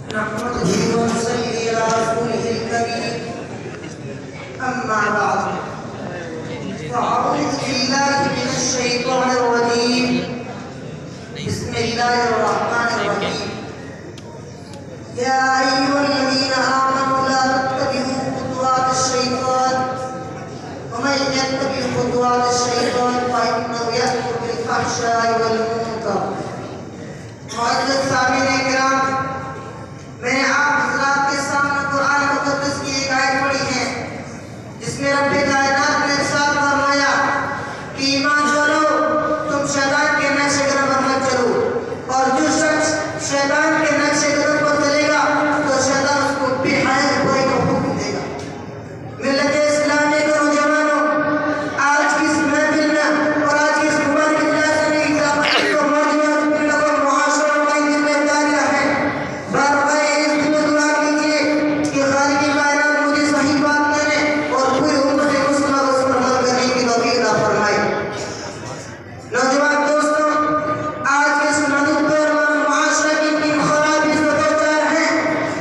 नहमदुहु व नसल्ली अला रसूलिहिल करीम। अम्मा बाद, फ़अऊज़ु बिल्लाहि मिनश शैतानिर रजीम। बिस्मिल्लाहिर रहमानिर रहीम। या अय्युहल्लज़ीना आमनू ला तत्तबि'ू खुतुवातिश शैतान व मन यत्तबि' खुतुवातिश शैतान फ़इन्नहु यअमुरु बिल फ़हशाइ वल मुनकर। मुअज़्ज़ज़ सामीईन किराम, मैंने आप हज़रात के सामने कुरान मुक़द्दस की एक आयत पढ़ी है जिसमें रब्बे कायनात ने इरशाद फरमाया कि ईमान वालो, तुम शैतान के नक्शे कदम पर मत चलो, और जो शख्स शैतान के नक्शे कदम पर चलेगा तो शैतान उसको बेहया बुराई का हुक्म देगा। मिल्लत इस्लामी के नौजवानों, आज की इस महफिल में और आज की इस मुबारक इजलास में को मौजूद पीढ़ी को मुआशरा की जिम्मेदारियां हैं। बार-बार इस दिन में दुआ कीजिए कि खालिक़ कायनात मुझे सही बात कहने और पूरी उम्मत मुस्लिमा को उस पर अमल करने की तौफीक अता फरमाए। नौजवान दोस्तों, आज के इस नाजुक दौर में मुआशरा की तीन खराबी जो दो चार हैं,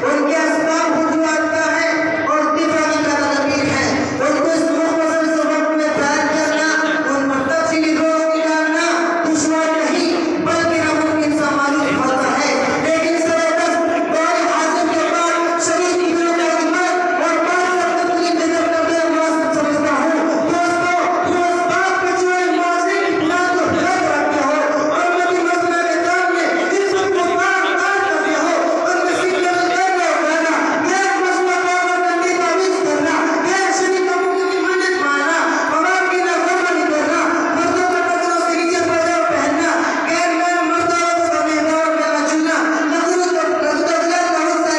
उनके असबाब वजूहात क्या हैं और दिफा की क्या तदबीर है, उनको इस मुख्तसर से वक्त में बयान करना, उन पर तफसीली रोशनी डालना दुश्वार नहीं बल्कि नामुमकिन सा मालूम होता है। लेकिन ज़बरदस्त दौर हासिल के बाद शरीफ दिलों का ईमान और बात सब तकलीफ नजर करते हुए मुनासिब समझता हूँ। दोस्तों, वो इस बात पे जो है मुआज़िन की बुनियाद को हलाक रखते हो और नबी मसला के सामने इज्जत को पार करते हो और नसीब में करना उठाना, गैर मसला पार करने का विज करना, गैर शरीक का मुझे की मन्नत मानना, अवाम की नाफरमानी करना, मर्दों का टकराव से नीचे पैजामा पहनना, गैर मैन मर्दों को समेटना और गला छूना, नजरों का हुस्सा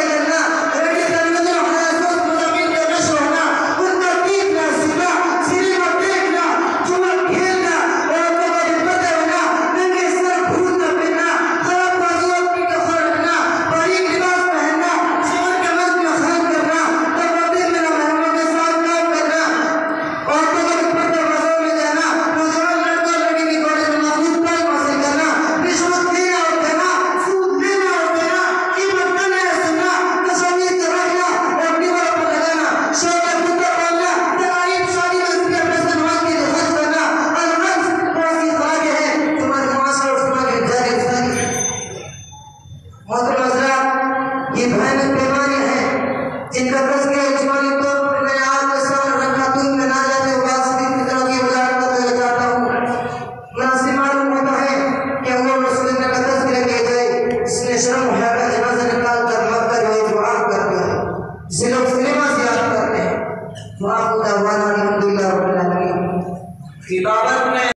करना, रेडी टेलीविजन हयासोस मज़ामीन का नशर होना, उनका गीत ना सुनना, सिनेमा देखना, जुआ खेलना, औरतों का बेपर्दा होना, नंगे सर भूत न पहनना, खराब बाजुओं की कफन रखना, बारीक लिबास पहनना, शोहर के मर्द में खयाल करना, तकरीब में मेहमानों के साथ काम करना, औरतों का बेपर्दा मज़ों में जाना, नौजवान लड़का लड़की की कॉलेज में महफूज तालीम हासिल करना, रिश्वत देना और देना, सूद लेना और देना, कीमत करना या सुनना, तस्वीर से रखना और दीवार पर लगाना, शौक कुत्ता पालना, तकारीब शादी में रुपया पैसा नमाज के लिए खर्च करना, अलरज़ ऐसी खराबी है तुम्हारे मुआशरा और समाज के जारी इंसानी। मोहतरम हज़रात, ये भयानक बीमारी है जिनका तज़किरा जिस्मानी तौर पर मैंने आपके सामने रखा। तुम में ना जाते हुए बात सीधी फितरत की वजाहत करते हुए चाहता हूँ। मुनासिब मालूम होता है कि अव्वल रसूल का तज़किरा किया जाए, इसने शर्म हया का जनाज़ा निकाल कर मक्का जो है दुआ करते हैं, जिसे लोग सिनेमा से याद करते हैं। दुआ खुदा वाला अल्हम्दुलिल्लाह रब्बिल आलमीन।